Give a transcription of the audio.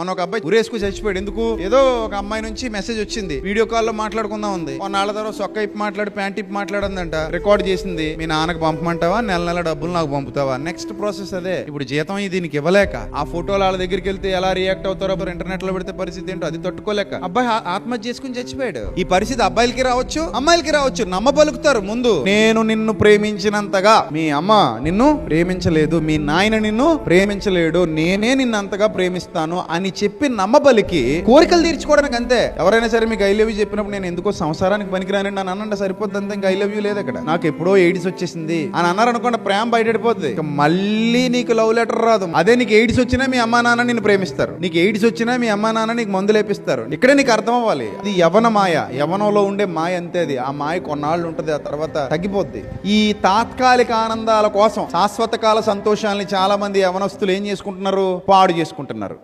మన ఒక అబ్బాయి ఉరేసుకు చచ్చిపోయాడు. ఎందుకు? ఏదో ఒక అమ్మాయి నుంచి మెసేజ్ వచ్చింది, వీడియో కాల్లో మాట్లాడుకుందాం ఉంది. కొన్నాళ్ళ తర్వాత సొక్క ఇప్పి మాట్లాడి ప్యాంట్ ఇప్పి మాట్లాడిందంట, రికార్డ్ చేసింది. మీ నాన్నకు పంపమంటావా, నెల నెల డబ్బులు నాకు పంపుతావా? నెక్స్ట్ ప్రాసెస్ అదే. ఇప్పుడు జీతం దీనికి ఇవ్వలేక ఆ ఫోటోలు వాళ్ళ దగ్గరికి వెళ్తే ఎలా రియాక్ట్ అవుతారో, ఇంటర్నెట్ లో పెడితే పరిస్థితి ఏంటో అది తట్టుకోలేక అబ్బాయి ఆత్మహత్య చేసుకుని చచ్చిపోయాడు. ఈ పరిస్థితి అబ్బాయిలకి రావచ్చు, అమ్మాయిలకి రావచ్చు. నమ్మబలుకుతారు ముందు, నేను నిన్ను ప్రేమించినంతగా మీ అమ్మ నిన్ను ప్రేమించలేదు, మీ నాయన నిన్ను ప్రేమించలేడు, నేనే నిన్ను అంతగా ప్రేమిస్తాను అని చెప్పి నమ్మబలికి కోరికలు తీర్చుకోవడానికి అంతే. ఎవరైనా సరే మీకు ఐ లవ్ యూ చెప్పినప్పుడు నేను ఎందుకో సంసారానికి పనికిరాని నన్ను అనండి సరిపోద్ది అంతే. ఇంకా ఐ లవ్ యూ లేదు అక్కడ. నాకు ఎప్పుడో ఎయిడ్స్ వచ్చేసింది అని అన్నారు అనుకోండి, ప్రేమ బయటపడిపోద్ది. మళ్ళీ నీకు లవ్ లెటర్ రాదు. అదే నీకు ఎయిడ్స్ వచ్చినా మీ అమ్మా నాన్న నిన్ను ప్రేమిస్తారు, నీకు ఎయిడ్స్ వచ్చినా మీ అమ్మా నాన్న నీకు మందు లేపిస్తారు. ఇక్కడే నీకు అర్థం అవ్వాలి, అది యవన మాయ, యవనంలో ఉండే మాయ అంతే. అది ఆ మాయ కొన్నాళ్ళు ఉంటది, ఆ తర్వాత తగ్గిపోద్ది. ఈ తాత్కాలిక ఆనందాల కోసం శాశ్వత కాల సంతోషాలని చాలా మంది యవనస్తులు ఏం చేసుకుంటున్నారు, పాడు చేసుకుంటున్నారు.